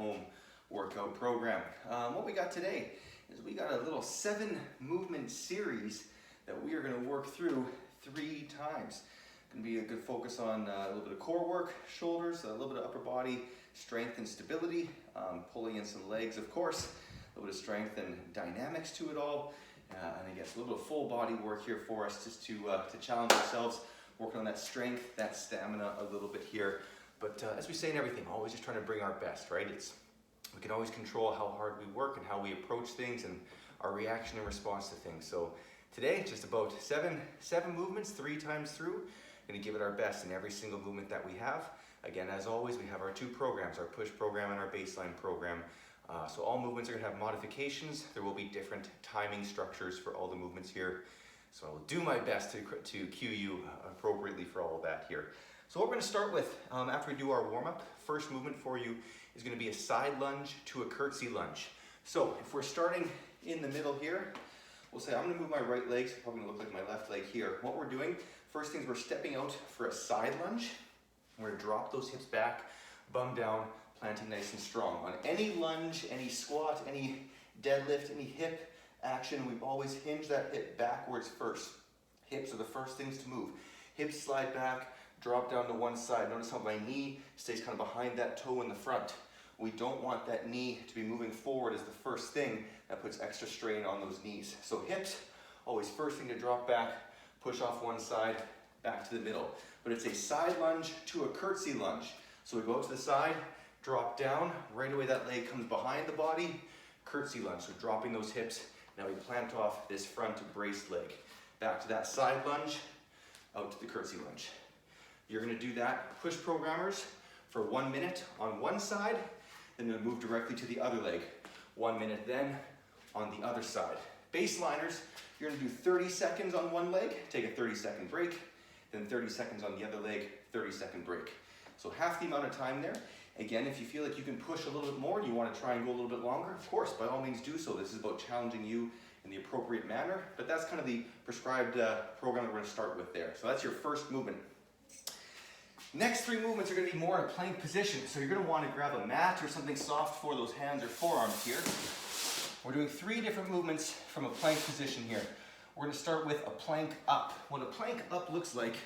home workout program. What we got today is we got a little 7 movement series that we are going to work through 3 times. Going to be a good focus on a little bit of core work, shoulders, a little bit of upper body strength and stability, pulling in some legs, of course, a little bit of strength and dynamics to it all, and again, a little bit of full body work here for us just to challenge ourselves, working on that strength, that stamina a little bit here. But as we say in everything, always just trying to bring our best, right? We can always control how hard we work and how we approach things and our reaction and response to things. So today, just about seven movements, 3 times through. Going to give it our best in every single movement that we have. Again, as always, we have our 2 programs, our push program and our baseline program. So all movements are going to have modifications. There will be different timing structures for all the movements here. So I will do my best to cue you appropriately for all of that here. So what we're going to start with, after we do our warm-up, first movement for you is going to be a side lunge to a curtsy lunge. So if we're starting in the middle here, we'll say I'm going to move my right leg, so it's probably going to look like my left leg here. What we're doing, first thing is we're stepping out for a side lunge. We're going to drop those hips back, bum down, planting nice and strong. On any lunge, any squat, any deadlift, any hip action, we always hinge that hip backwards first. Hips are the first things to move. Hips slide back, drop down to one side. Notice how my knee stays kind of behind that toe in the front. We don't want that knee to be moving forward as the first thing. That puts extra strain on those knees. So hips, always first thing to drop back, push off one side, back to the middle. But it's a side lunge to a curtsy lunge. So we go to the side, drop down, right away that leg comes behind the body, curtsy lunge. So dropping those hips, now we plant off this front braced leg. Back to that side lunge, out to the curtsy lunge. You're gonna do that, push programmers, for 1 minute on one side, then you'll move directly to the other leg. 1 minute then on the other side. Baseliners, you're gonna do 30 seconds on one leg, take a 30-second break, then 30 seconds on the other leg, 30-second break. So half the amount of time there. Again, if you feel like you can push a little bit more and you want to try and go a little bit longer, of course, by all means do so. This is about challenging you in the appropriate manner, but that's kind of the prescribed program that we're going to start with there. So that's your first movement. Next 3 movements are going to be more in a plank position. So you're going to want to grab a mat or something soft for those hands or forearms here. We're doing 3 different movements from a plank position here. We're going to start with a plank up. What a plank up looks like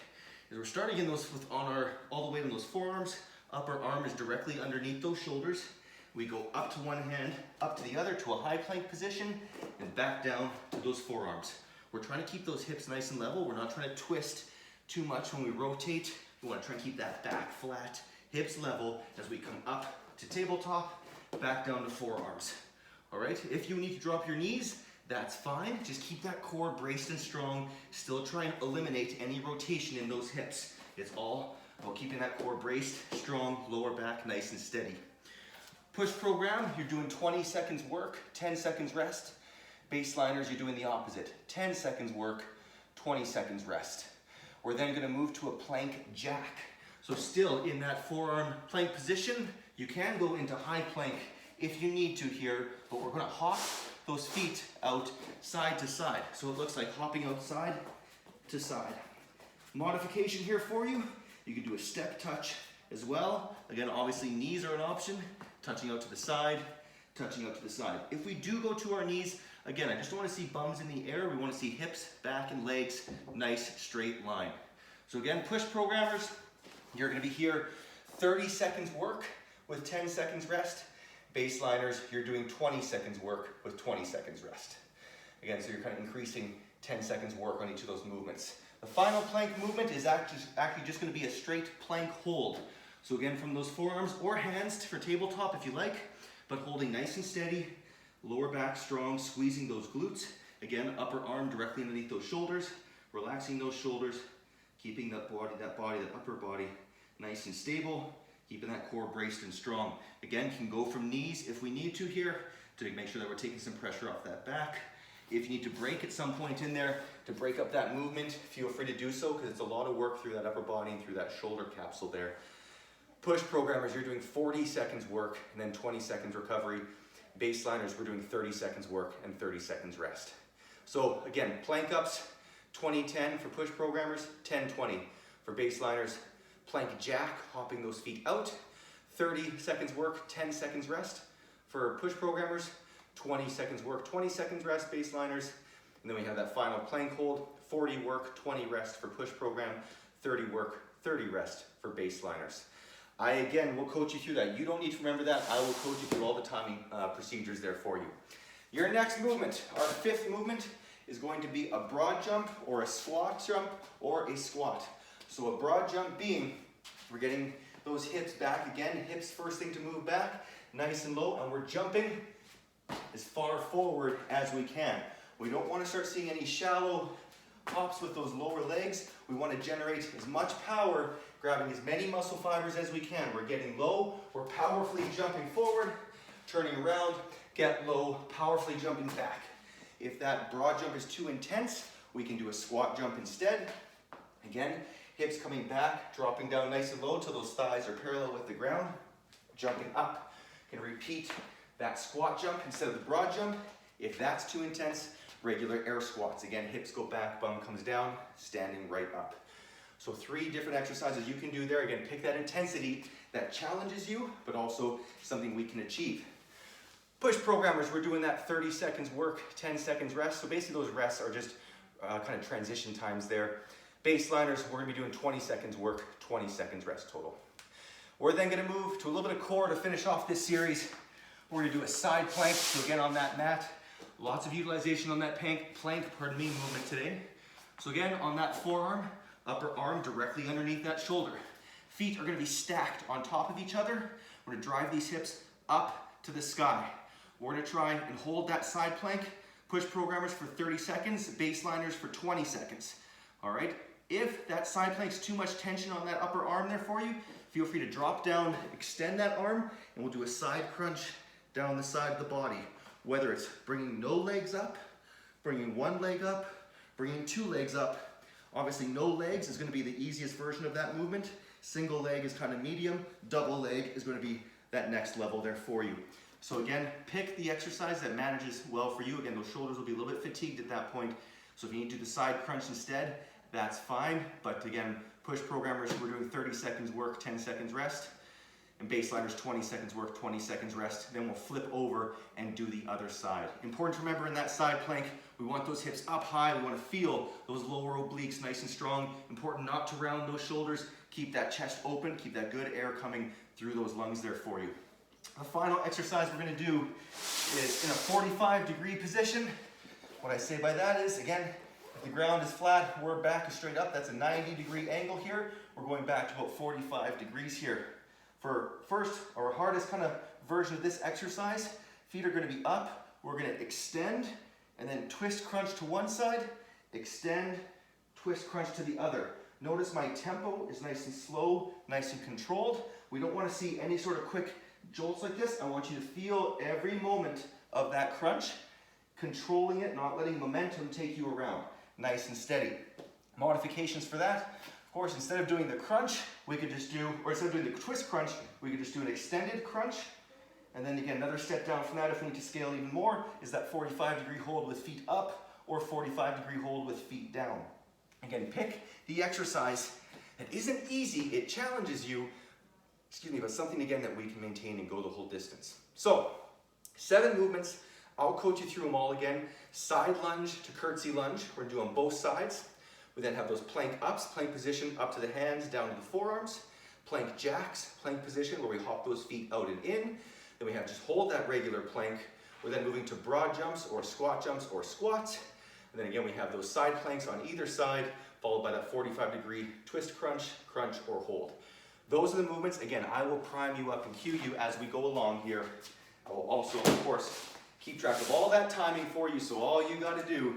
is we're starting in those all the way in those forearms. Upper arm is directly underneath those shoulders. We go up to one hand, up to the other to a high plank position, and back down to those forearms. We're trying to keep those hips nice and level. We're not trying to twist too much when we rotate. We want to try and keep that back flat, hips level as we come up to tabletop, back down to forearms. All right, if you need to drop your knees, that's fine. Just keep that core braced and strong. Still try and eliminate any rotation in those hips. It's all about keeping that core braced, strong, lower back nice and steady. Push program, you're doing 20 seconds work, 10 seconds rest. Baseliners, you're doing the opposite. 10 seconds work, 20 seconds rest. We're then gonna move to a plank jack. So still in that forearm plank position, you can go into high plank if you need to here, but we're gonna hop those feet out side to side. So it looks like hopping out side to side. Modification here for you. You can do a step touch as well. Again, obviously knees are an option. Touching out to the side, touching out to the side. If we do go to our knees, again, I just don't want to see bums in the air. We want to see hips, back, and legs, nice straight line. So again, push programmers, you're going to be here 30 seconds work with 10 seconds rest. Baseliners, you're doing 20 seconds work with 20 seconds rest. Again, so you're kind of increasing 10 seconds work on each of those movements. The final plank movement is actually just going to be a straight plank hold. So again, from those forearms or hands for tabletop if you like, but holding nice and steady, lower back strong, squeezing those glutes. Again, upper arm directly underneath those shoulders, relaxing those shoulders, keeping that upper body nice and stable, keeping that core braced and strong. Again, can go from knees if we need to here to make sure that we're taking some pressure off that back. If you need to break at some point in there to break up that movement, feel free to do so because it's a lot of work through that upper body and through that shoulder capsule there. Push programmers, you're doing 40 seconds work and then 20 seconds recovery. Baseliners, we're doing 30 seconds work and 30 seconds rest. So again, plank ups, 20-10 for push programmers, 10-20 for baseliners. Plank jack, hopping those feet out, 30 seconds work, 10 seconds rest. For push programmers, 20 seconds work, 20 seconds rest, baseliners. And then we have that final plank hold, 40 work, 20 rest for push program, 30 work, 30 rest for baseliners. I, again, will coach you through that. You don't need to remember that. I will coach you through all the timing procedures there for you. Your next movement, our fifth movement, is going to be a broad jump or a squat jump or a squat. So a broad jump being, we're getting those hips back again, hips first thing to move back, nice and low, and we're jumping as far forward as we can. We don't want to start seeing any shallow hops with those lower legs. We want to generate as much power, grabbing as many muscle fibers as we can. We're getting low, we're powerfully jumping forward, turning around, get low, powerfully jumping back. If that broad jump is too intense, we can do a squat jump instead. Again, hips coming back, dropping down nice and low till those thighs are parallel with the ground, jumping up. You can repeat that squat jump instead of the broad jump. If that's too intense, regular air squats. Again, hips go back, bum comes down, standing right up. So 3 different exercises you can do there. Again, pick that intensity that challenges you, but also something we can achieve. Push programmers, we're doing that 30 seconds work, 10 seconds rest. So basically those rests are just kind of transition times there. Baseliners, we're gonna be doing 20 seconds work, 20 seconds rest total. We're then gonna move to a little bit of core to finish off this series. We're gonna do a side plank. So again, on that mat, lots of utilization on that plank movement today. So again, on that forearm, upper arm directly underneath that shoulder. Feet are gonna be stacked on top of each other. We're gonna drive these hips up to the sky. We're gonna try and hold that side plank, push programmers for 30 seconds, baseliners for 20 seconds. All right, if that side plank's too much tension on that upper arm there for you, feel free to drop down, extend that arm, and we'll do a side crunch down the side of the body. Whether it's bringing no legs up, bringing one leg up, bringing 2 legs up. Obviously no legs is gonna be the easiest version of that movement. Single leg is kind of medium, double leg is gonna be that next level there for you. So again, pick the exercise that manages well for you. Again, those shoulders will be a little bit fatigued at that point. So if you need to do the side crunch instead, that's fine. But again, push programmers, we're doing 30 seconds work, 10 seconds rest. And baseliners, 20 seconds work, 20 seconds rest. Then we'll flip over and do the other side. Important to remember in that side plank, we want those hips up high. We want to feel those lower obliques nice and strong. Important not to round those shoulders. Keep that chest open. Keep that good air coming through those lungs there for you. The final exercise we're going to do is in a 45-degree position. What I say by that is, again, if the ground is flat, we're back straight up. That's a 90-degree angle here. We're going back to about 45 degrees here. For first, our hardest kind of version of this exercise, feet are going to be up. We're going to extend and then twist crunch to one side, extend, twist crunch to the other. Notice my tempo is nice and slow, nice and controlled. We don't want to see any sort of quick jolts like this. I want you to feel every moment of that crunch, controlling it, not letting momentum take you around. Nice and steady. Modifications for that. Of course, instead of doing the crunch, we could just do, or instead of doing the twist crunch, we could just do an extended crunch. And then again, another step down from that, if we need to scale even more, is that 45-degree hold with feet up or 45-degree hold with feet down. Again, pick the exercise that isn't easy, it challenges you, but something again that we can maintain and go the whole distance. So, 7 movements. I'll coach you through them all again. Side lunge to curtsy lunge. We're gonna do on both sides. We then have those plank ups, plank position up to the hands, down to the forearms. Plank jacks, plank position where we hop those feet out and in. Then we have just hold that regular plank. We're then moving to broad jumps or squats. And then again, we have those side planks on either side, followed by that 45-degree twist crunch, crunch, or hold. Those are the movements. Again, I will prime you up and cue you as we go along here. I will also, of course, keep track of all that timing for you, so all you gotta do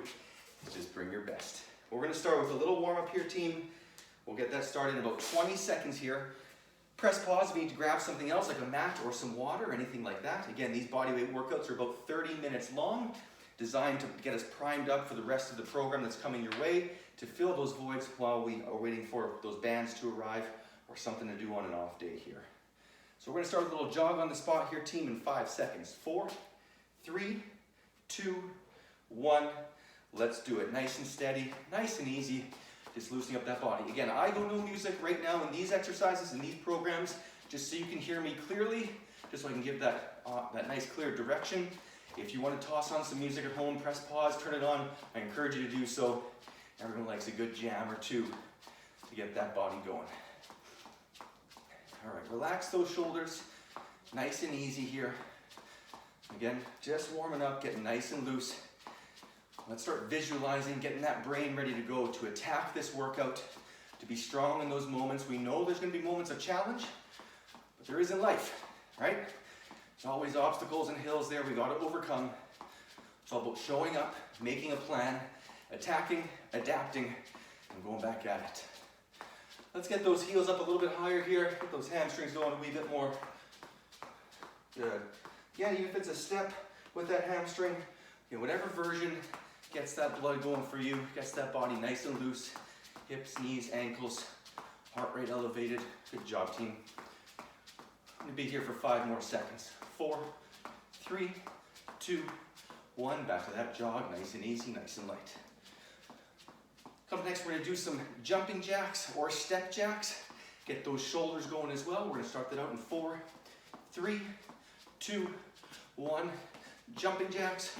is just bring your best. We're gonna start with a little warm up here, team. We'll get that started in about 20 seconds here. Press pause if you need to grab something else like a mat or some water or anything like that. Again, these bodyweight workouts are about 30 minutes long, designed to get us primed up for the rest of the program that's coming your way, to fill those voids while we are waiting for those bands to arrive or something to do on an off day here. So we're gonna start with a little jog on the spot here, team, in 5 seconds. 4, 3, 2, 1. Let's do it. Nice and steady, nice and easy. Just loosening up that body. Again, I go no music right now in these exercises, in these programs, just so you can hear me clearly, just so I can give that nice clear direction. If you want to toss on some music at home, press pause, turn it on, I encourage you to do so. Everyone likes a good jam or two to get that body going. All right, relax those shoulders, nice and easy here. Again, just warming up, getting nice and loose. Let's start visualizing, getting that brain ready to go to attack this workout, to be strong in those moments. We know there's going to be moments of challenge, but there is in life, right? There's always obstacles and hills there we got to overcome. It's all about showing up, making a plan, attacking, adapting, and going back at it. Let's get those heels up a little bit higher here. Get those hamstrings going a wee bit more. Good. Again, even if it's a step with that hamstring, whatever version gets that blood going for you, gets that body nice and loose. Hips, knees, ankles, heart rate elevated. Good job, team. I'm gonna be here for 5 more seconds. 4, 3, 2, 1. Back to that jog, nice and easy, nice and light. Up next, we're gonna do some jumping jacks or step jacks. Get those shoulders going as well. We're gonna start that out in 4, 3, 2, 1. Jumping jacks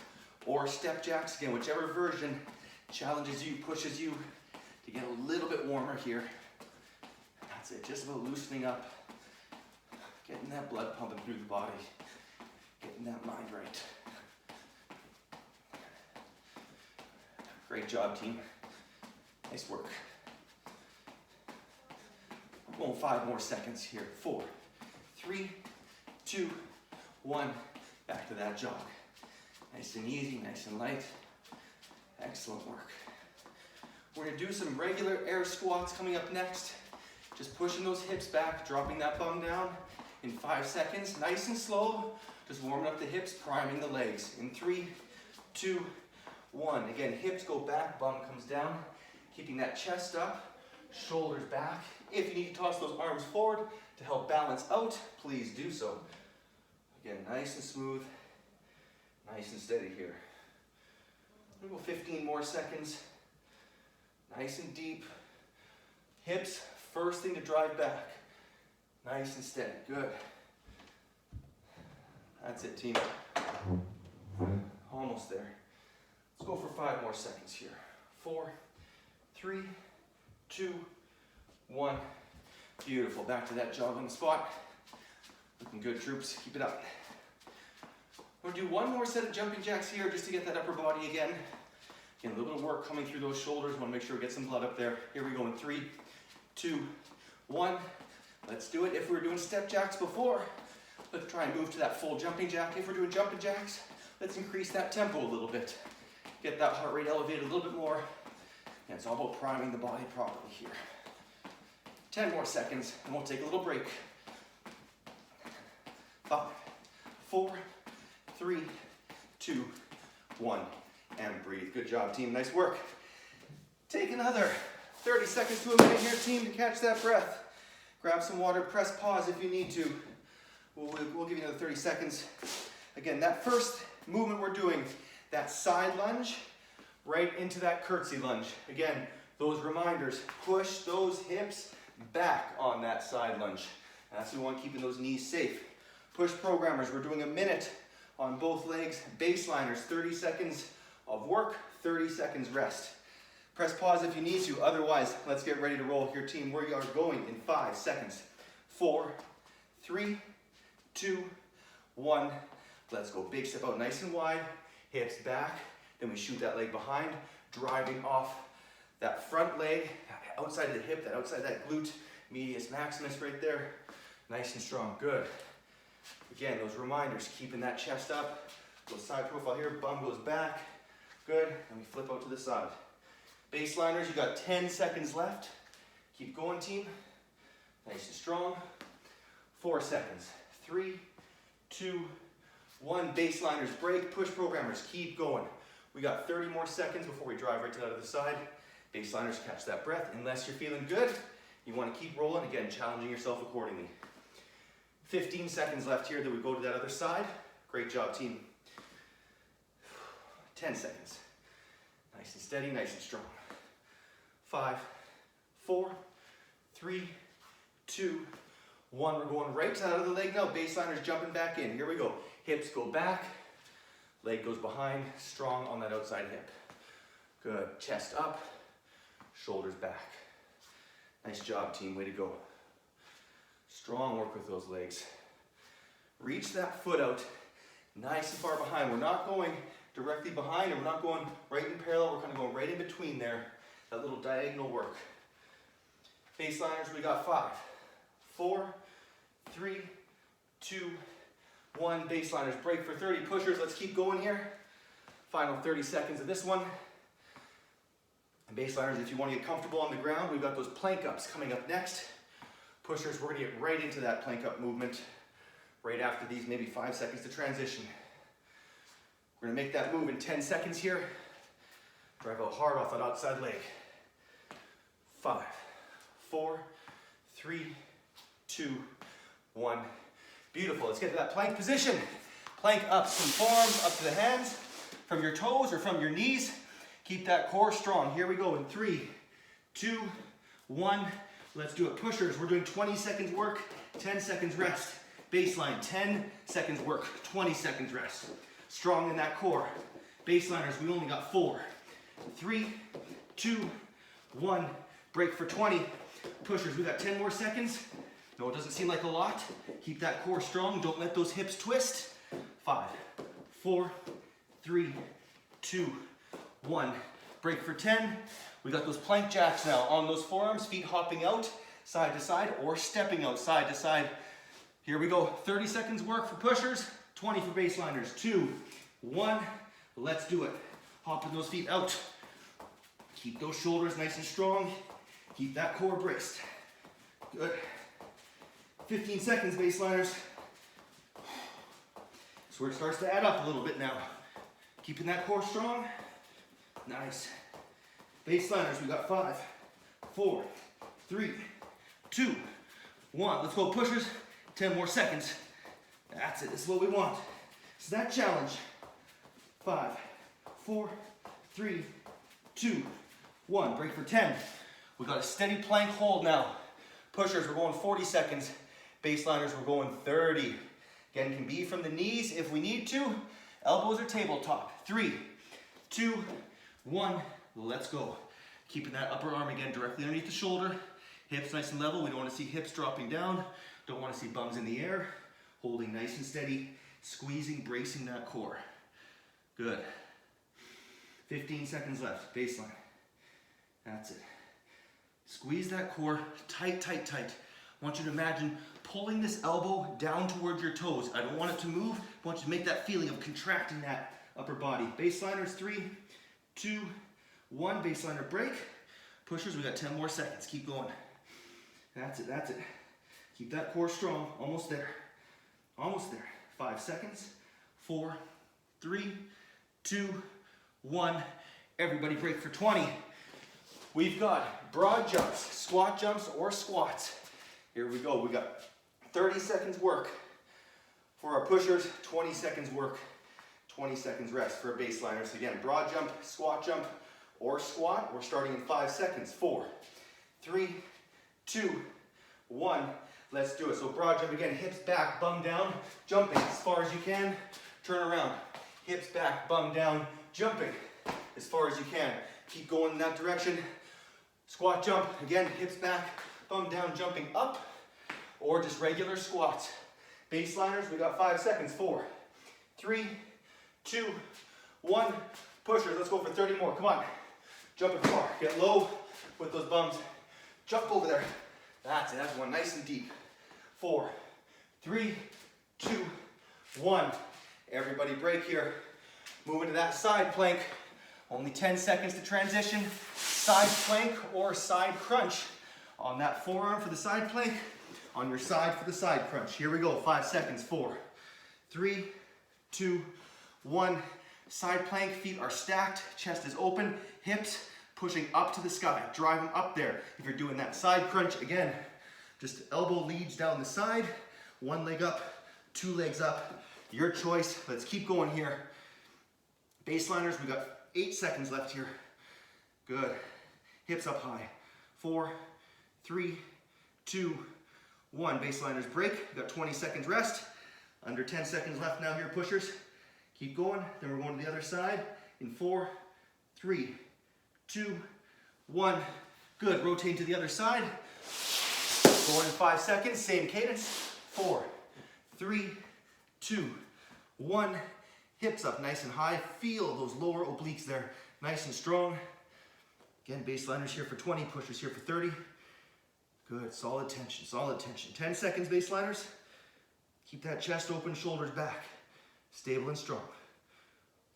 or step jacks. Again, whichever version challenges you, pushes you to get a little bit warmer here. That's it, just about loosening up, getting that blood pumping through the body, getting that mind right. Great job, team. Nice work. We're going 5 more seconds here. 4, 3, 2, 1. Back to that jog. Nice and easy, nice and light. Excellent work. We're gonna do some regular air squats coming up next. Just pushing those hips back, dropping that bum down in 5 seconds. Nice and slow, just warming up the hips, priming the legs. In 3, 2, 1. Again, hips go back, bum comes down. Keeping that chest up, shoulders back. If you need to toss those arms forward to help balance out, please do so. Again, nice and smooth, nice and steady here. We'll go 15 more seconds. Nice and deep. Hips, first thing to drive back. Nice and steady, good. That's it, team. Almost there. Let's go for 5 more seconds here. 4, 3, 2, 1. Beautiful, back to that jog on the spot. Looking good, troops, keep it up. We're gonna do 1 more set of jumping jacks here just to get that upper body again. Again, a little bit of work coming through those shoulders. Wanna make sure we get some blood up there. Here we go in 3, 2, 1. Let's do it. If we were doing step jacks before, let's try and move to that full jumping jack. If we're doing jumping jacks, let's increase that tempo a little bit. Get that heart rate elevated a little bit more. And it's all about priming the body properly here. 10 more seconds, and we'll take a little break. 5, 4, 3, 2, 1, and breathe. Good job, team. Nice work. Take another 30 seconds to a minute here, team, to catch that breath. Grab some water, press pause if you need to. We'll give you another 30 seconds. Again, that first movement we're doing, that side lunge, right into that curtsy lunge. Again, those reminders, push those hips back on that side lunge. That's what we want, keeping those knees safe. Push programmers, we're doing a minute on both legs. Baseliners, 30 seconds of work, 30 seconds rest. Press pause if you need to, otherwise, let's get ready to roll here, team. We are going in 5 seconds. 4, 3, 2, 1. Let's go. Big step out nice and wide, hips back. Then we shoot that leg behind, driving off that front leg, outside of the hip, that outside that glute, medius maximus right there. Nice and strong, good. Again, those reminders, keeping that chest up. Go side profile here, bum goes back. Good, and we flip out to the side. Baseliners, you got 10 seconds left. Keep going, team. Nice and strong. 4 seconds. 3, 2, 1. Baseliners break, push programmers, keep going. We got 30 more seconds before we drive right to the other side. Baseliners, catch that breath. Unless you're feeling good, you want to keep rolling. Again, challenging yourself accordingly. 15 seconds left here, then we go to that other side. Great job, team. 10 seconds. Nice and steady, nice and strong. 5, 4, 3, 2, 1. We're going right to the other leg now. Baseliner's jumping back in. Here we go. Hips go back. Leg goes behind. Strong on that outside hip. Good. Chest up. Shoulders back. Nice job, team. Way to go. Strong work with those legs. Reach that foot out nice and far behind. We're not going directly behind, and we're not going right in parallel. We're kind of going right in between there. That little diagonal work. Baseliners, we got 5, 4, 3, 2, 1. Baseliners, break for 30. Pushers, let's keep going here. Final 30 seconds of this one. And baseliners, if you want to get comfortable on the ground, we've got those plank ups coming up next. Pushers, we're going to get right into that plank up movement right after these, maybe 5 seconds to transition. We're going to make that move in 10 seconds here. Drive out hard off that outside leg. 5, 4, 3, 2, 1. Beautiful. Let's get to that plank position. Plank ups from forearms up to the hands, from your toes or from your knees. Keep that core strong. Here we go in 3, 2, 1. Let's do it. Pushers, we're doing 20 seconds work, 10 seconds rest. Baseline, 10 seconds work, 20 seconds rest. Strong in that core. Baseliners, we only got 4, 3, 2, 1. Break for 20. Pushers, we got 10 more seconds. No, it doesn't seem like a lot. Keep that core strong. Don't let those hips twist. 5, 4, 3, 2, 1. Break for 10. We got those plank jacks now on those forearms, feet hopping out side to side or stepping out side to side. Here we go. 30 seconds work for pushers, 20 for baseliners. 2, 1. Let's do it. Hopping those feet out. Keep those shoulders nice and strong. Keep that core braced. Good. 15 seconds, baseliners. That's where it starts to add up a little bit now. Keeping that core strong. Nice. Baseliners, we got 5, 4, 3, 2, 1. Let's go, pushers. 10 more seconds. That's it. This is what we want. It's that challenge. 5, 4, 3, 2, 1. Break for 10. We got a steady plank hold now. Pushers, we're going 40 seconds. Baseliners, we're going 30. Again, can be from the knees if we need to. Elbows or tabletop. 3, 2, 1. Let's go. Keeping that upper arm again directly underneath the shoulder. Hips nice and level. We don't want to see hips dropping down. Don't want to see bums in the air. Holding nice and steady. Squeezing, bracing that core. Good. 15 seconds left. Baseline. That's it. Squeeze that core tight, tight, tight. I want you to imagine pulling this elbow down towards your toes. I don't want it to move. I want you to make that feeling of contracting that upper body. Baseliners, 3, 2, 1. Baseliner break. Pushers, we got 10 more seconds. Keep going. That's it, that's it. Keep that core strong. Almost there. Almost there. 5 seconds. 4, 3, 2, 1. Everybody break for 20. We've got broad jumps, squat jumps, or squats. Here we go. We got 30 seconds work for our pushers, 20 seconds work, 20 seconds rest for our baseliners. Again, broad jump, or squat. We're starting in 5 seconds. 4, 3, 2, 1. Let's do it. So broad jump again, hips back, bum down, jumping as far as you can. Turn around. Hips back, bum down, jumping as far as you can. Keep going in that direction. Squat jump, again, hips back, bum down, jumping up, or just regular squats. Baseliners, we got 5 seconds. 4, 3, 2, 1. Pushers, let's go for 30 more. Come on. Jump it far. Get low with those bums. Jump over there. That's it. That's one nice and deep. 4, 3, 2, 1. Everybody break here. Move into that side plank. Only 10 seconds to transition. Side plank or side crunch. On that forearm for the side plank. On your side for the side crunch. Here we go. 5 seconds. 4, 3, 2, 1. Side plank. Feet are stacked. Chest is open. Hips pushing up to the sky. Drive them up there. If you're doing that side crunch, again, just elbow leads down the side. 1 leg up, 2 legs up. Your choice. Let's keep going here. Baseliners, we got 8 seconds left here. Good. Hips up high. 4, 3, 2, 1. Baseliners break. We've got 20 seconds rest. Under 10 seconds left now here, pushers. Keep going. Then we're going to the other side in 4, 3, 2, 1. Good. Rotate to the other side. Going in 5 seconds. Same cadence. 4, 3, 2, 1. Hips up nice and high. Feel those lower obliques there. Nice and strong. Again, baseliners here for 20, pushers here for 30. Good. Solid tension. Solid tension. 10 seconds, baseliners. Keep that chest open, shoulders back. Stable and strong.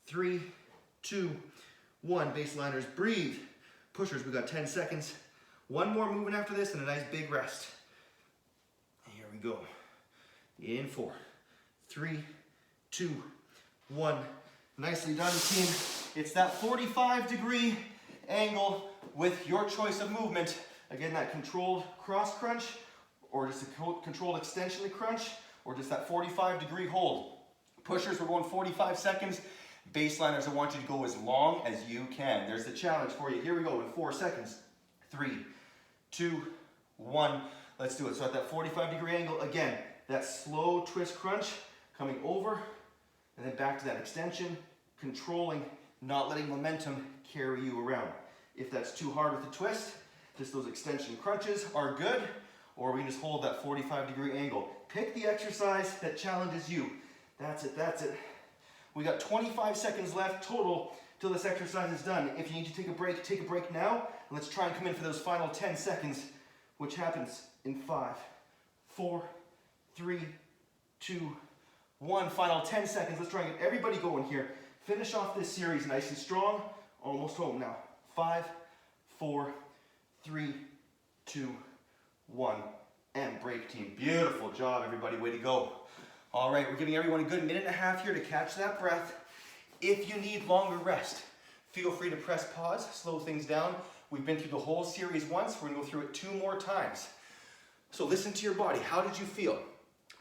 3, 2, 1. Baseliners, breathe. Pushers, we've got 10 seconds. One more movement after this and a nice big rest. Here we go. In 4, 3, 2, 1. Nicely done, team. It's that 45-degree angle with your choice of movement. Again, that controlled cross crunch, or just a controlled extension crunch, or just that 45-degree hold. Pushers, we're going 45 seconds. Baseliners, I want you to go as long as you can. There's the challenge for you. Here we go in 4 seconds. 3, 2, 1. Let's do it. So at that 45-degree angle, again, that slow twist crunch, coming over, and then back to that extension, controlling, not letting momentum carry you around. If that's too hard with the twist, just those extension crunches are good, or we can just hold that 45-degree angle. Pick the exercise that challenges you. That's it, that's it. We got 25 seconds left total till this exercise is done. If you need to take a break now. And let's try and come in for those final 10 seconds, which happens in 5, 4, 3, 2, 1. Final 10 seconds. Let's try and get everybody going here. Finish off this series nice and strong. Almost home now. 5, 4, 3, 2, 1. And break, team. Beautiful job, everybody. Way to go. All right, we're giving everyone a good minute and a half here to catch that breath. If you need longer rest, feel free to press pause, slow things down. We've been through the whole series once. We're going to go through it 2 more times. So listen to your body. How did you feel?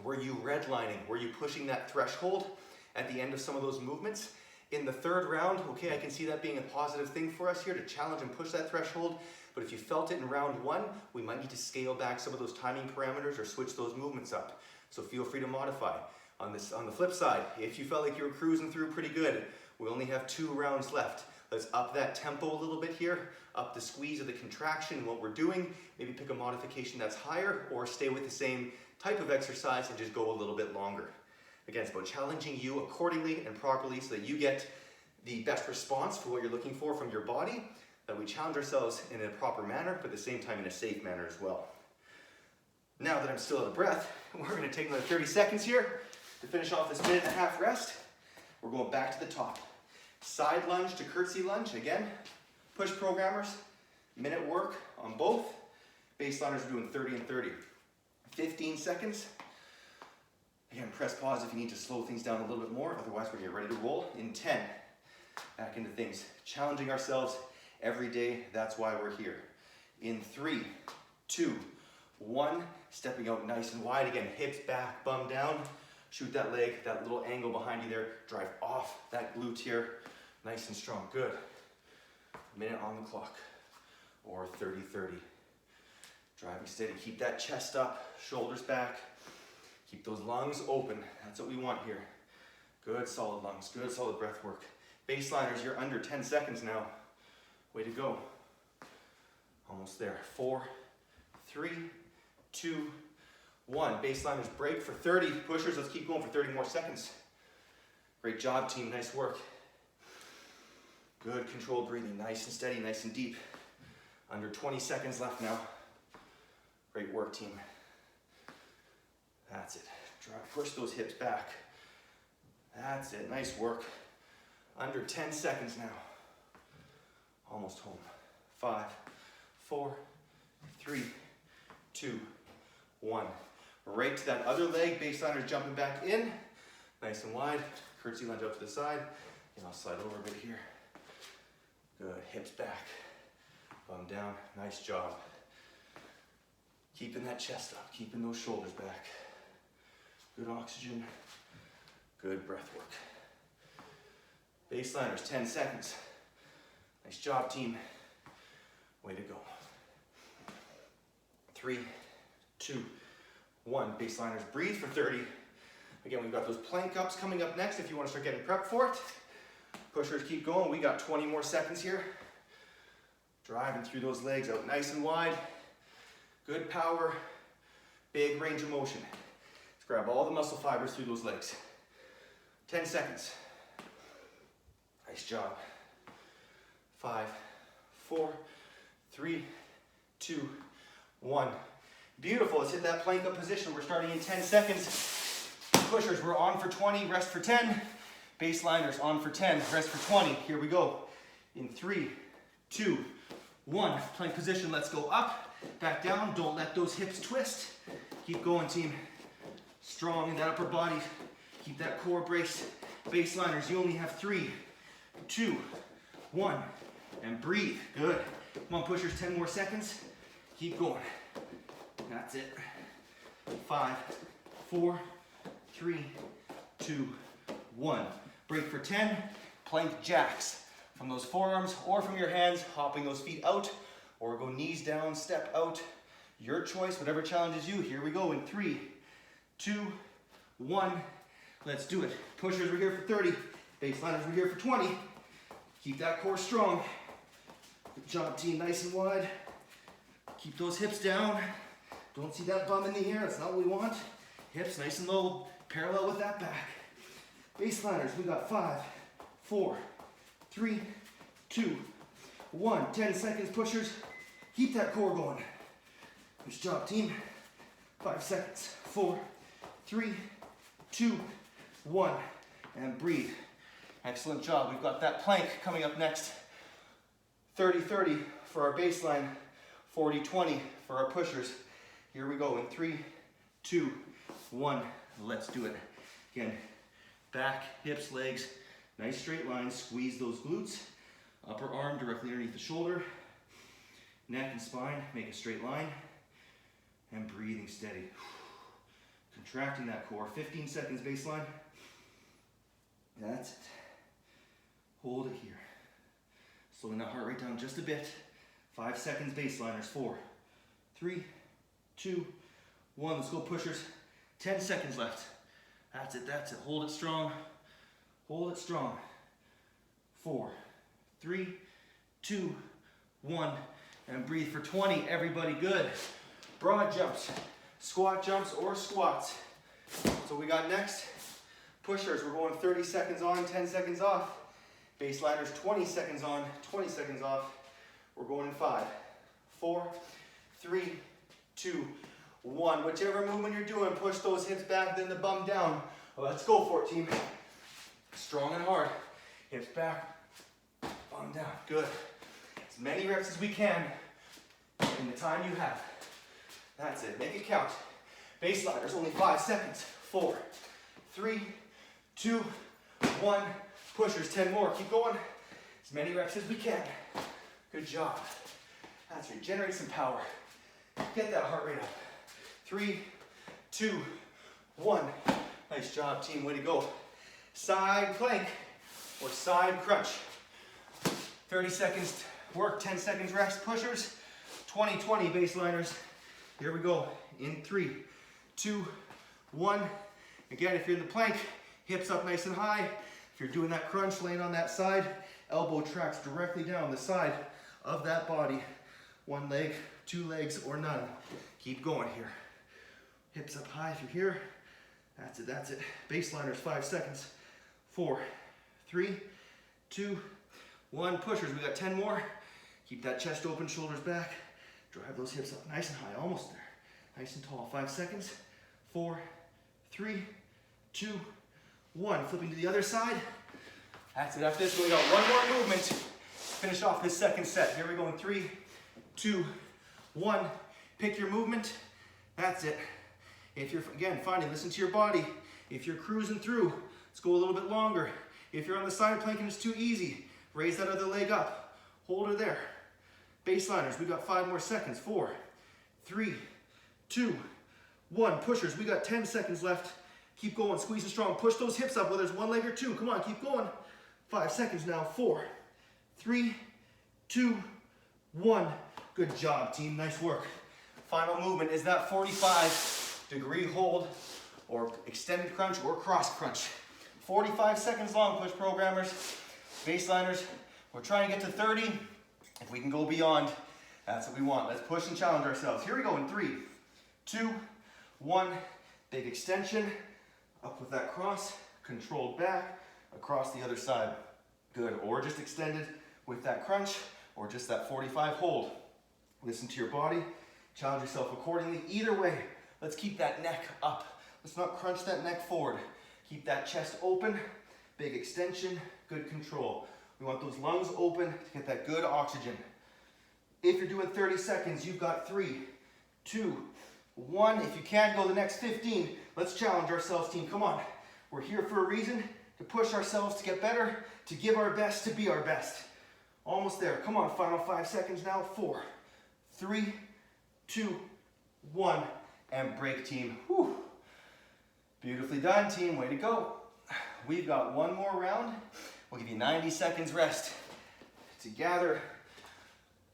Were you redlining? Were you pushing that threshold at the end of some of those movements? In the 3rd round, okay, I can see that being a positive thing for us here to challenge and push that threshold. But if you felt it in round 1, we might need to scale back some of those timing parameters or switch those movements up. So feel free to modify. On the flip side, if you felt like you were cruising through pretty good, we only have 2 rounds left. Let's up that tempo a little bit here, up the squeeze of the contraction and what we're doing. Maybe pick a modification that's higher or stay with the same type of exercise and just go a little bit longer. Again, it's about challenging you accordingly and properly so that you get the best response for what you're looking for from your body, that we challenge ourselves in a proper manner, but at the same time in a safe manner as well. Now that I'm still out of breath, we're going to take another 30 seconds here to finish off this minute and a half rest. We're going back to the top. Side lunge to curtsy lunge. Again, push programmers, minute work on both. Baseliners are doing 30 and 30. 15 seconds. Again, press pause if you need to slow things down a little bit more. Otherwise, we're going to get ready to roll in 10. Back into things. Challenging ourselves every day. That's why we're here. In 3, 2, 1. Stepping out nice and wide. Again, hips back, bum down. Shoot that leg, that little angle behind you there. Drive off that glute here. Nice and strong. Good. Minute on the clock. Or 30-30. Driving steady. Keep that chest up, shoulders back. Keep those lungs open. That's what we want here. Good, solid lungs. Good, solid breath work. Baseliners, you're under 10 seconds now. Way to go. Almost there. 4, 3, 2, 1. Baseliners break for 30. Pushers, let's keep going for 30 more seconds. Great job, team. Nice work. Good controlled breathing. Nice and steady, nice and deep. Under 20 seconds left now. Great work, team. That's it. Push those hips back. That's it. Nice work. Under 10 seconds now. Almost home. 5, 4, 3, 2, 1. Right to that other leg. Baseliners jumping back in. Nice and wide. Curtsy lunge up to the side. And I'll slide over a bit here. Good. Hips back. Bum down. Nice job. Keeping that chest up. Keeping those shoulders back. Good oxygen. Good breath work. Baseliners, 10 seconds. Nice job, team. Way to go. 3, 2, 1. Baseliners, breathe for 30. Again, we've got those plank ups coming up next if you want to start getting prepped for it. Pushers, keep going. We got 20 more seconds here. Driving through those legs out nice and wide. Good power, big range of motion. Let's grab all the muscle fibers through those legs. 10 seconds. Nice job. 5, 4, 3, 2, 1. Beautiful. Let's hit that plank up position. We're starting in 10 seconds. Pushers, we're on for 20, rest for 10. Baseliners, on for 10, rest for 20. Here we go. In 3, 2, 1. Plank position. Let's go up, back down. Don't let those hips twist. Keep going, team. Strong in that upper body. Keep that core braced. Baseliners, you only have 3, 2, 1. And breathe. Good. Come on, pushers, 10 more seconds. Keep going. That's it. 5, 4, 3, 2, 1. Break for 10. Plank jacks. From those forearms or from your hands, hopping those feet out, or go knees down, step out. Your choice, whatever challenges you. Here we go in 3, 2, 1. Let's do it. Pushers, we're here for 30. Baseliners, we're here for 20. Keep that core strong. Good job, team. Nice and wide. Keep those hips down. Don't see that bum in the air. That's not what we want. Hips nice and low, parallel with that back. Baseliners, we got 5, 4, 3, 2, 1. 10 seconds, pushers. Keep that core going. Nice job, team. 5 seconds. 4, 3, 2, 1. And breathe. Excellent job. We've got that plank coming up next. 30-30 for our baseline. 40-20 for our pushers. Here we go in 3, 2, 1. Let's do it. Again, back, hips, legs, nice straight lines. Squeeze those glutes. Upper arm directly underneath the shoulder. Neck and spine, make a straight line. And breathing steady. Contracting that core. 15 seconds baseline. That's it. Hold it here. Slowing that heart rate down just a bit. 5 seconds baseliners. 4, 3, 2, 1. Let's go, pushers. 10 seconds left. That's it, that's it. Hold it strong. Hold it strong. 4, 3, 2, 1. And breathe for 20. Everybody good. Broad jumps, squat jumps, or squats. So we got next. Pushers, we're going 30 seconds on, 10 seconds off. Baseliners, 20 seconds on, 20 seconds off. We're going in 5, 4, 3, 2, 1. Whichever movement you're doing, push those hips back, then the bum down. Let's go for it, team. Strong and hard. Hips back, bum down. Good. As many reps as we can in the time you have. That's it. Make it count. Baseliners, only 5 seconds. 4, 3, 2, 1. Pushers, 10 more. Keep going. As many reps as we can. Good job. That's right. Generate some power. Get that heart rate up. 3, 2, 1. Nice job, team. Way to go. Side plank or side crunch. 30 seconds work, 10 seconds rest. Pushers, 20-20 baseliners. Here we go. In 3, 2, 1. Again, if you're in the plank, hips up nice and high. If you're doing that crunch, laying on that side, elbow tracks directly down the side of that body. 1 leg, 2 legs, or none. Keep going here. Hips up high if you're here. That's it, that's it. Baseliners, 5 seconds. 4, 3, 2, 1. Pushers, we got 10 more. Keep that chest open, shoulders back. Drive those hips up nice and high, almost there. Nice and tall. 5 seconds. 4, 3, 2, 1. Flipping to the other side. That's it. After this, we got 1 more movement. Finish off this second set. Here we go in 3, 2, 1. Pick your movement. That's it. If you're, again, finally, listen to your body. If you're cruising through, let's go a little bit longer. If you're on the side plank and it's too easy, raise that other leg up. Hold her there. Baseliners, we got 5 more seconds. 4, 3, 2, 1. Pushers, we got 10 seconds left. Keep going, squeeze it strong. Push those hips up, whether it's 1 leg or 2. Come on, keep going. 5 seconds now. 4, 3, 2, 1. Good job, team. Nice work. Final movement is that 45 degree hold or extended crunch or cross crunch. 45 seconds long, push programmers, baseliners. We're trying to get to 30. If we can go beyond, that's what we want. Let's push and challenge ourselves. Here we go in 3, 2, 1. Big extension, up with that cross, controlled back, across the other side. Good, or just extended with that crunch, or just that 45 hold. Listen to your body, challenge yourself accordingly. Either way, let's keep that neck up. Let's not crunch that neck forward. Keep that chest open, big extension, good control. We want those lungs open to get that good oxygen. If you're doing 30 seconds, you've got 3, 2, 1. If you can't go the next 15, let's challenge ourselves, team. Come on. We're here for a reason, to push ourselves, to get better, to give our best, to be our best. Almost there. Come on, final 5 seconds now. 4, 3, 2, 1, and break, team. Whew. Beautifully done, team. Way to go. We've got one more round. We'll give you 90 seconds rest to gather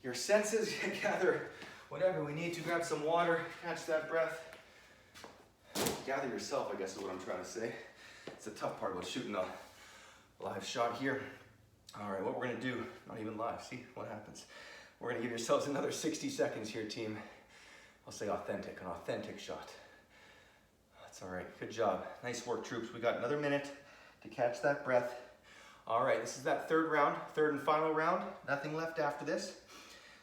your senses, gather whatever we need to, grab some water, catch that breath. Gather yourself, I guess is what I'm trying to say. It's the tough part about shooting a live shot here. All right, what we're gonna do, not even live, see what happens. We're gonna give yourselves another 60 seconds here, team. I'll say authentic, an authentic shot. That's all right, good job. Nice work, troops. We got another minute to catch that breath. All right, this is that third and final round. Nothing left after this.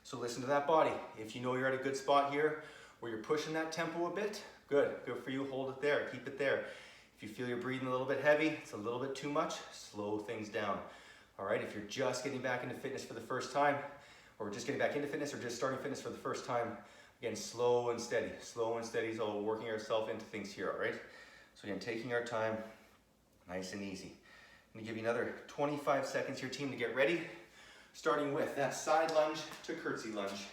So listen to that body. If you know you're at a good spot here where you're pushing that tempo a bit, good for you, hold it there, keep it there. If you feel you're breathing a little bit heavy, it's a little bit too much, slow things down. All right, if you're just getting back into fitness for the first time, or just getting back into fitness or just starting fitness for the first time, again, slow and steady is all working ourselves into things here, all right? So again, taking our time, nice and easy. I'm gonna give you another 25 seconds here, team, to get ready. Starting with that side lunge to curtsy lunge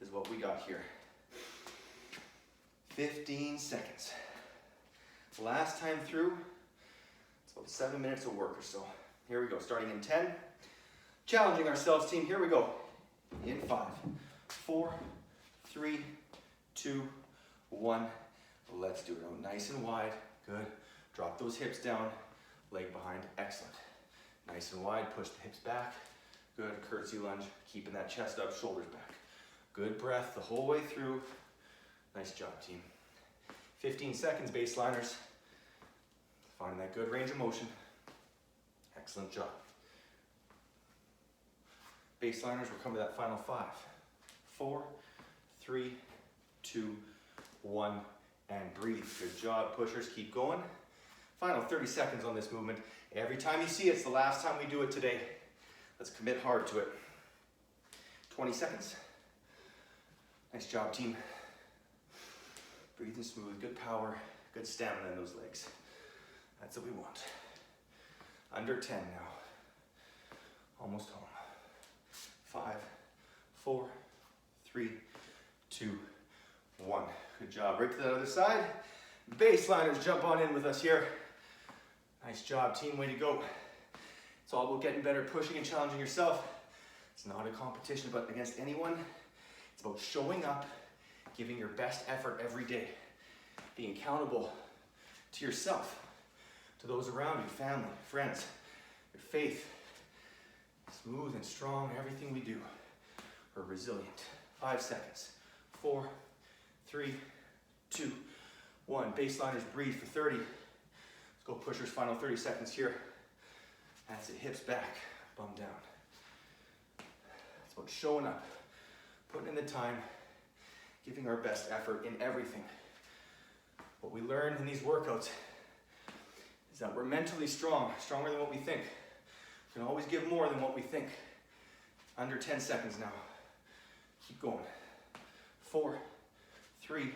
is what we got here. 15 seconds. Last time through, it's about 7 minutes of work or so. Here we go, starting in 10. Challenging ourselves, team, here we go. In 5, 4, 3, 2, 1. Let's do it out nice and wide, good. Drop those hips down, leg behind, excellent. Nice and wide, push the hips back. Good, curtsy lunge, keeping that chest up, shoulders back. Good breath the whole way through. Nice job, team. 15 seconds, baseliners. Finding that good range of motion. Excellent job. Baseliners, we're coming to that final 5, 4, 3, 2, 1, and breathe. Good job, pushers, keep going. Final 30 seconds on this movement. Every time you see it, it's the last time we do it today. Let's commit hard to it. 20 seconds. Nice job, team. Breathing smooth, good power, good stamina in those legs. That's what we want. Under 10 now. Almost home. 5, 4, 3, 2, 1. Good job. Right to that other side. Baseliners, jump on in with us here. Nice job, team. Way to go. It's all about getting better, pushing and challenging yourself. It's not a competition but against anyone. It's about showing up, giving your best effort every day, being accountable to yourself, to those around you, family, friends, your faith. Smooth and strong, everything we do. We're resilient. 5 seconds. 4, 3, 2, 1. Baseliners, breathe for 30. Let's go, pushers, final 30 seconds here. That's it, hips back, bum down. It's about showing up, putting in the time, giving our best effort in everything. What we learn in these workouts is that we're mentally strong, stronger than what we think. We can always give more than what we think. Under 10 seconds now. Keep going. 4, 3,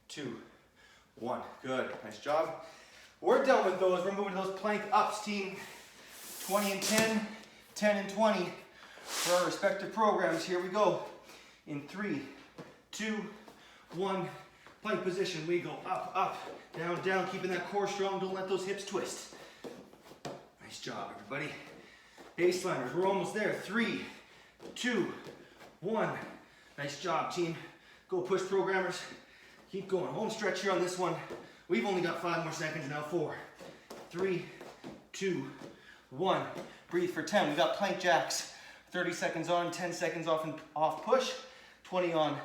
2, 1. Good, nice job. We're done with those. We're moving to those plank ups, team. 20 and 10, 10 and 20 for our respective programs. Here we go. In 3, 2, 1, plank position. We go up, up, down, down, keeping that core strong. Don't let those hips twist. Nice job, everybody. Baseliners, we're almost there. 3, 2, 1. Nice job, team. Go push programmers. Keep going. Home stretch here on this one. We've only got 5 more seconds now. 4, 3, 2, 1. Breathe for 10. We got plank jacks. 30 seconds on, 10 seconds off and off push. 20 on,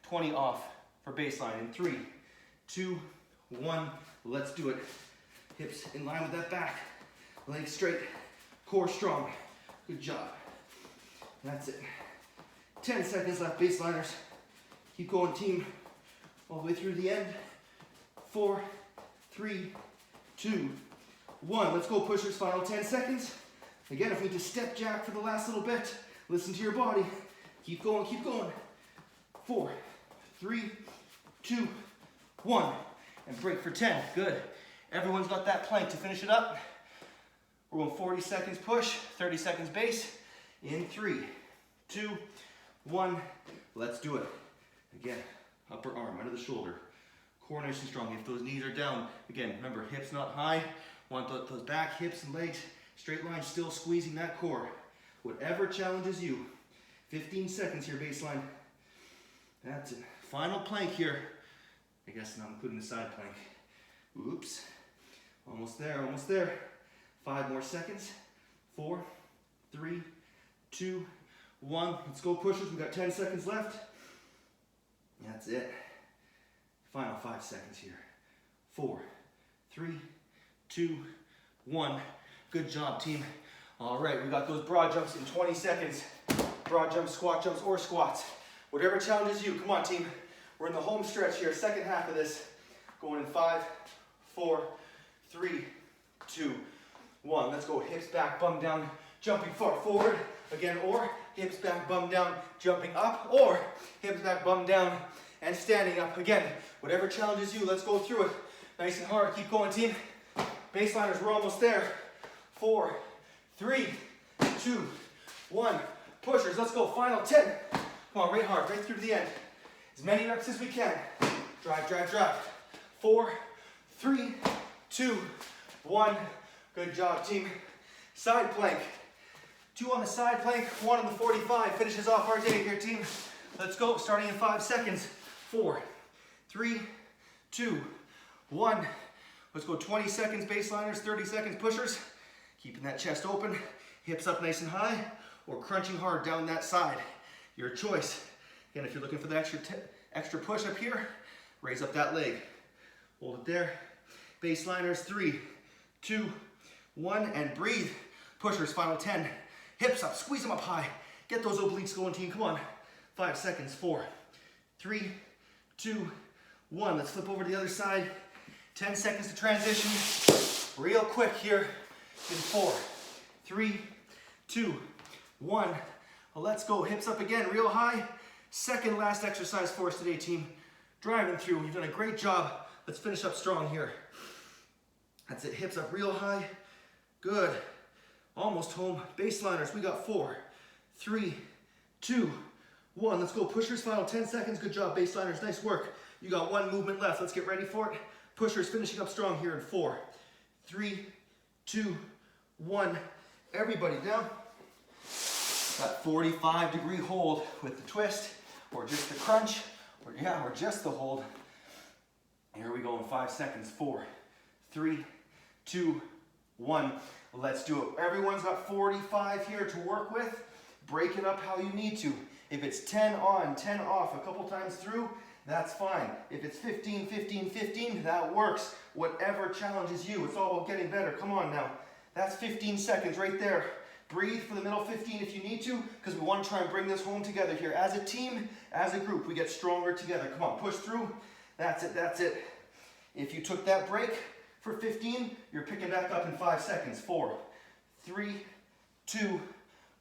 20 off for baseline. In 3, 2, 1. Let's do it. Hips in line with that back. Legs straight. Core strong. Good job. That's it. 10 seconds left, baseliners. Keep going, team. All the way through the end. 4, 3, 2, 1. Let's go, pushers. Final 10 seconds. Again, if we just step jack for the last little bit, listen to your body. Keep going, keep going. 4, 3, 2, 1. And break for 10. Good. Everyone's got that plank to finish it up. We're going 40 seconds push, 30 seconds base. In 3, 2, 1. Let's do it. Again, upper arm under the shoulder. Core nice and strong. If those knees are down, again, remember, hips not high. Want those back, hips, and legs. Straight line, still squeezing that core. Whatever challenges you. 15 seconds here, baseline. That's it. Final plank here. I guess not including the side plank. Oops. Almost there, almost there. 5 more seconds. 4, 3, 2, 1. Let's go, pushers. We've got 10 seconds left. That's it. Final 5 seconds here. 4, 3, 2, 1. Good job, team. All right, we got those broad jumps in 20 seconds. Broad jumps, squat jumps, or squats. Whatever challenges you. Come on, team. We're in the home stretch here, second half of this. Going in 5, 4, 3, 2, 1. Let's go. Hips back, bum down, jumping far forward. Again, or hips back, bum down, jumping up, or hips back, bum down, and standing up. Again, whatever challenges you, let's go through it. Nice and hard. Keep going, team. Baseliners, we're almost there. 4, 3, 2, 1. Pushers, let's go. Final 10. Come on, right hard, right through to the end. As many reps as we can. Drive, drive, drive. 4, 3, 2, 1. Good job, team. Side plank. 2 on the side plank, 1 on the 45. Finishes off our day here, team. Let's go, starting in 5 seconds. 4, 3, 2, 1. Let's go 20 seconds baseliners, 30 seconds pushers. Keeping that chest open, hips up nice and high, or crunching hard down that side. Your choice. Again, if you're looking for the extra push up here, raise up that leg. Hold it there. Baseliners, 3, 2, 1, and breathe. Pushers, final 10. Hips up, squeeze them up high. Get those obliques going, team, come on. 5 seconds, 4, 3, 2, 1. Let's flip over to the other side. 10 seconds to transition. Real quick here in 4, 3, 2, 1. Well, let's go, hips up again, real high. Second last exercise for us today, team. Driving through, you've done a great job. Let's finish up strong here. That's it, hips up real high. Good. Almost home. Baseliners, we got 4, 3, 2, 1. Let's go, pushers, final 10 seconds. Good job, baseliners, nice work. You got 1 movement left. Let's get ready for it. Pushers finishing up strong here in 4, 3, 2, 1. Everybody down. That 45-degree hold with the twist, or just the crunch, or just the hold. Here we go in 5 seconds. 4, 3, 2, 1. Let's do it. Everyone's got 45 here to work with. Break it up how you need to. If it's 10 on, 10 off a couple times through, that's fine. If it's 15, 15, 15, that works. Whatever challenges you. It's all about getting better. Come on now. That's 15 seconds right there. Breathe for the middle 15 if you need to, because we want to try and bring this home together here. As a team, as a group, we get stronger together. Come on, push through. That's it, that's it. If you took that break for 15, you're picking back up in 5 seconds. 4, 3, 2,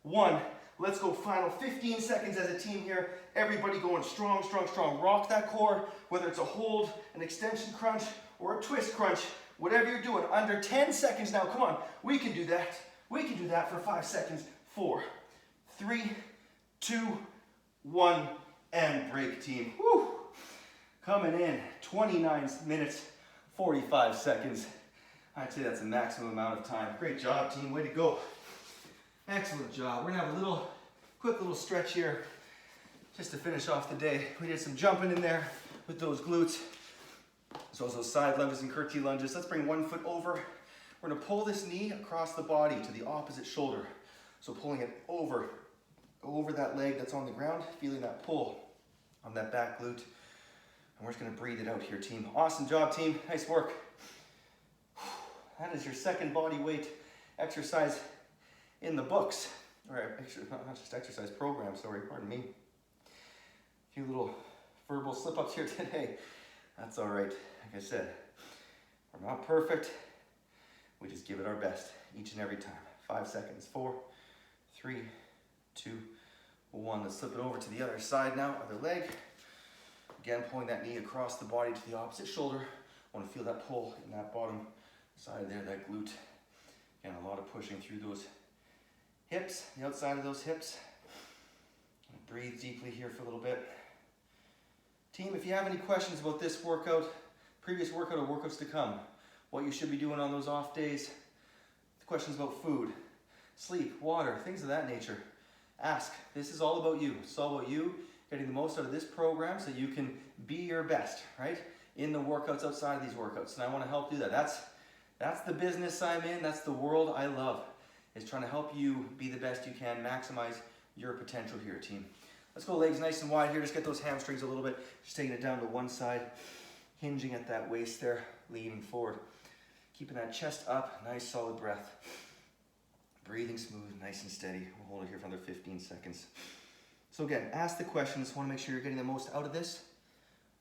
1. Let's go final 15 seconds as a team here. Everybody going strong, strong, strong. Rock that core, whether it's a hold, an extension crunch, or a twist crunch. Whatever you're doing, under 10 seconds now. Come on, we can do that. We can do that for 5 seconds. 4, 3, 2, 1, and break, team. Woo! Coming in, 29 minutes, 45 seconds. I'd say that's the maximum amount of time. Great job, team. Way to go. Excellent job. We're gonna have a quick little stretch here just to finish off the day. We did some jumping in there. with those glutes, as well as those side lunges and curtsy lunges. Let's bring one foot over. We're gonna pull this knee across the body to the opposite shoulder. So pulling it over that leg that's on the ground, feeling that pull on that back glute. And we're just gonna breathe it out here, team. Awesome job, team. Nice work. That is your second body weight exercise in the books. Or actually, not just exercise program, sorry, pardon me. A few little verbal slip-ups here today. That's all right. Like I said, we're not perfect. We just give it our best each and every time. 5 seconds. 4, 3, 2, 1. Let's flip it over to the other side now, other leg. Again, pulling that knee across the body to the opposite shoulder. I want to feel that pull in that bottom side there, that glute. Again, a lot of pushing through those hips, the outside of those hips. Breathe deeply here for a little bit. Team, if you have any questions about this workout, previous workout or workouts to come, what you should be doing on those off days, questions about food, sleep, water, things of that nature, ask. This is all about you. It's all about you getting the most out of this program so you can be your best, right? In the workouts, outside of these workouts. And I want to help do that. That's the business I'm in. That's the world I love, is trying to help you be the best you can, maximize your potential here, team. Let's go legs nice and wide here. Just get those hamstrings a little bit. Just taking it down to one side, hinging at that waist there, leaning forward. Keeping that chest up, nice solid breath. Breathing smooth, nice and steady. We'll hold it here for another 15 seconds. So again, ask the questions. Want to make sure you're getting the most out of this.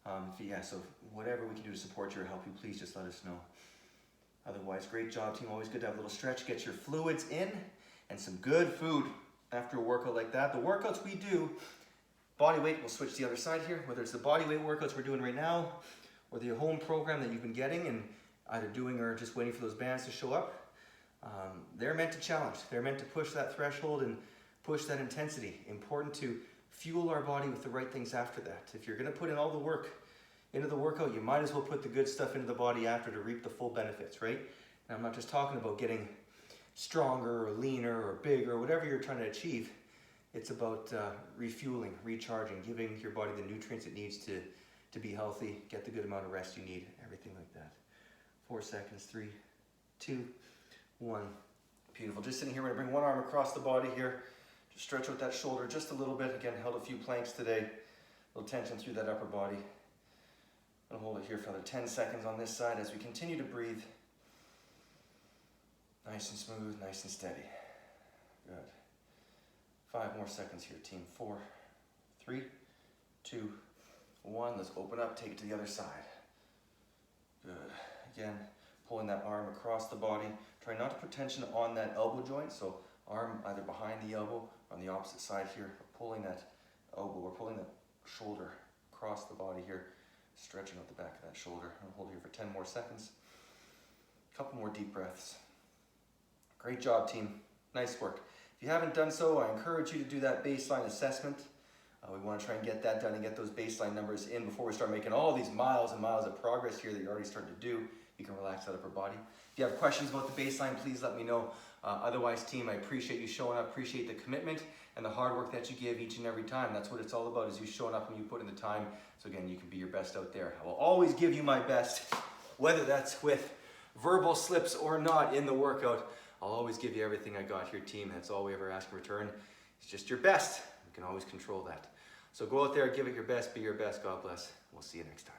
So whatever we can do to support you or help you, please just let us know. Otherwise, great job, team. Always good to have a little stretch. Get your fluids in and some good food after a workout like that. The workouts we do, body weight, we'll switch to the other side here. Whether it's the body weight workouts we're doing right now or the home program that you've been getting and either doing or just waiting for those bands to show up, they're meant to challenge. They're meant to push that threshold and push that intensity. Important to fuel our body with the right things after that. If you're going to put in all the work into the workout, you might as well put the good stuff into the body after to reap the full benefits, right? And I'm not just talking about getting stronger or leaner or bigger or whatever you're trying to achieve. It's about refueling, recharging, giving your body the nutrients it needs to be healthy, get the good amount of rest you need, everything like that. 4 seconds, 3, 2, 1. Beautiful. Just sitting here, we're going to bring one arm across the body here. Just stretch out that shoulder just a little bit. Again, held a few planks today. A little tension through that upper body. I'm going to hold it here for another 10 seconds on this side as we continue to breathe. Nice and smooth, nice and steady. Good. 5 more seconds here, team. 4, 3, 2, 1. Let's open up, take it to the other side. Good. Again, pulling that arm across the body. Try not to put tension on that elbow joint, so arm either behind the elbow or on the opposite side here. Pulling that elbow or pulling that shoulder across the body here, stretching out the back of that shoulder. I'll hold here for 10 more seconds. A couple more deep breaths. Great job, team. Nice work. If you haven't done so, I encourage you to do that baseline assessment. We want to try and get that done and get those baseline numbers in before we start making all these miles and miles of progress here that you're already starting to do. You can relax that upper body. If you have questions about the baseline, please let me know. Otherwise, team, I appreciate you showing up, appreciate the commitment and the hard work that you give each and every time. That's what it's all about, is you showing up and you put in the time. So again, you can be your best out there. I will always give you my best, whether that's with verbal slips or not in the workout. I'll always give you everything I got here, team. That's all we ever ask in return. It's just your best. We can always control that. So go out there, give it your best, be your best. God bless. We'll see you next time.